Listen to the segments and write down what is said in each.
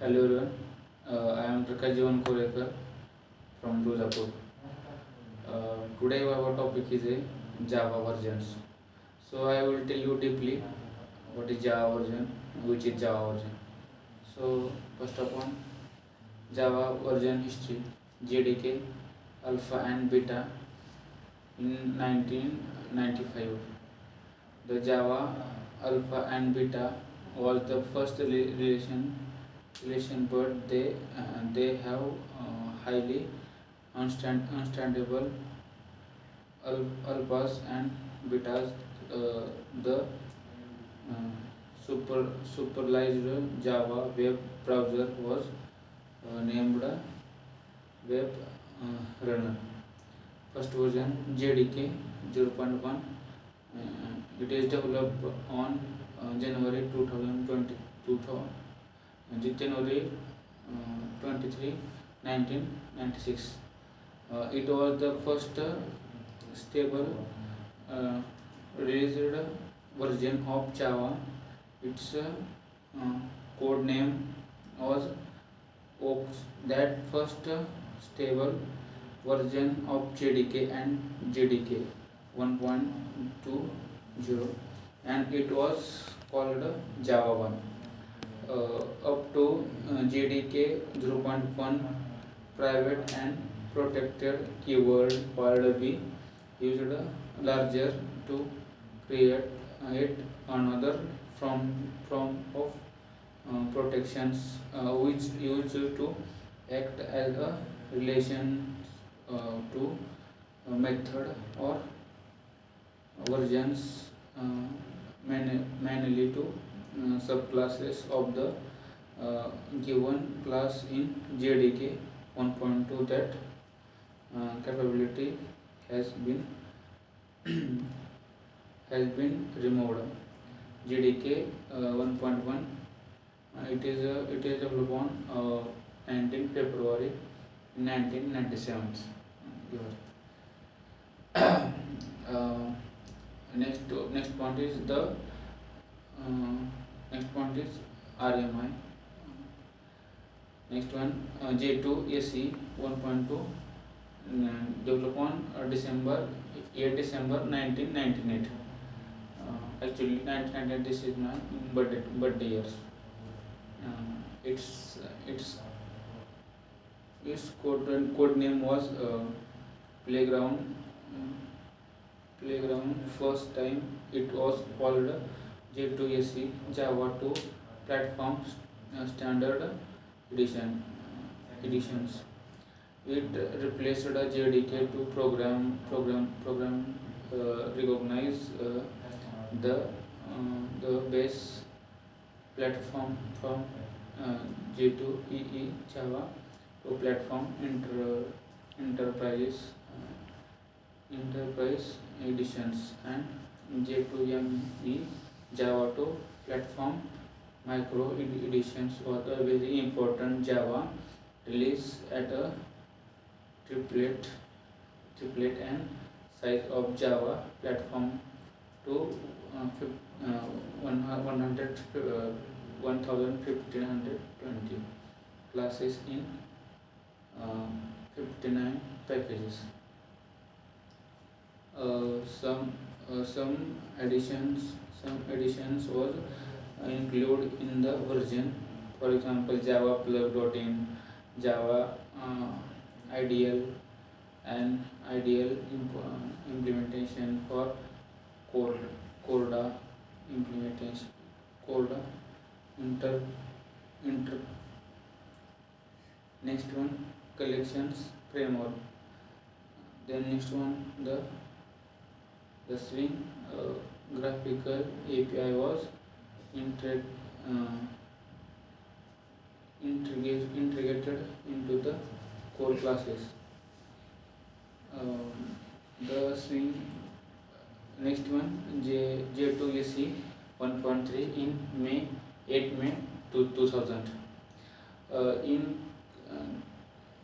Hello everyone, I am Prakash Jeevan Korekar from Tuzapur. Today our topic is a Java versions. So I will tell you deeply what is Java version, which is Java version. So first of all, Java version history, JDK, Alpha and Beta in 1995. The Java Alpha and Beta was the first relation, but they have highly unstandable alphas and betas. The supervised Java web browser was named Web Runner. First version JDK 0.1. It is developed on January 2020, January 23, 1996. It was the first stable uh, released version of Java. Its code name was Oaks. That first stable version of JDK and JDK 1.20, and it was called Java 1. Up to JDK 0.1, private and protected keyword called B used larger to create it another from of protections which used to act as a relation to method or versions manually to subclasses of the given class in JDK 1.2. That capability has been removed. JDK 1.1, it is developed on 19 February 1997. uh, next point is RMI. Next one, J2 SE 1.2, developed on December 1998. Actually 1998, this is my birthday years. Its code name was Playground. First time it was called J2SE Java 2 Platform Standard editions. It replaced the JDK to program recognize the base platform from J2EE Java to platform enterprise editions, and J2ME Java to platform micro editions was a very important Java release at a triplet and size of Java platform to 1520 classes in 59 packages. Some additions was included in the version. For example, Java plug.in, Java IDL, and IDL implementation for Corda implementation, Corda inter. Next one, collections framework. Then next one, the Swing graphical API was uh, integrated into the core classes. The Swing. Next one, J2SE 1.3 in May 2000.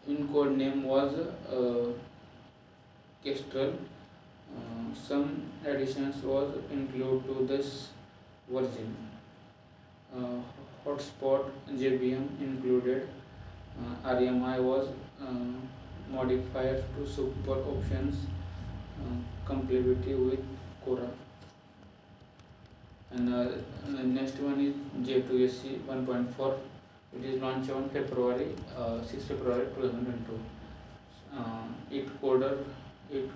In code name was Kestrel. Some additions was included to this version. hotspot JVM included. RMI was modified to super options compatibility with Quora. And the next one is J2SC 1.4. It is launched on February 6 February 2022. Its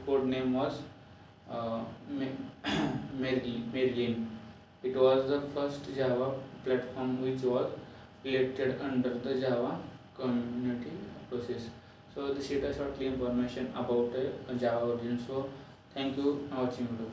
code name was Marilyn. It was the first Java platform which was created under the Java community process. So this is shortly information about Java version. So thank you for watching video.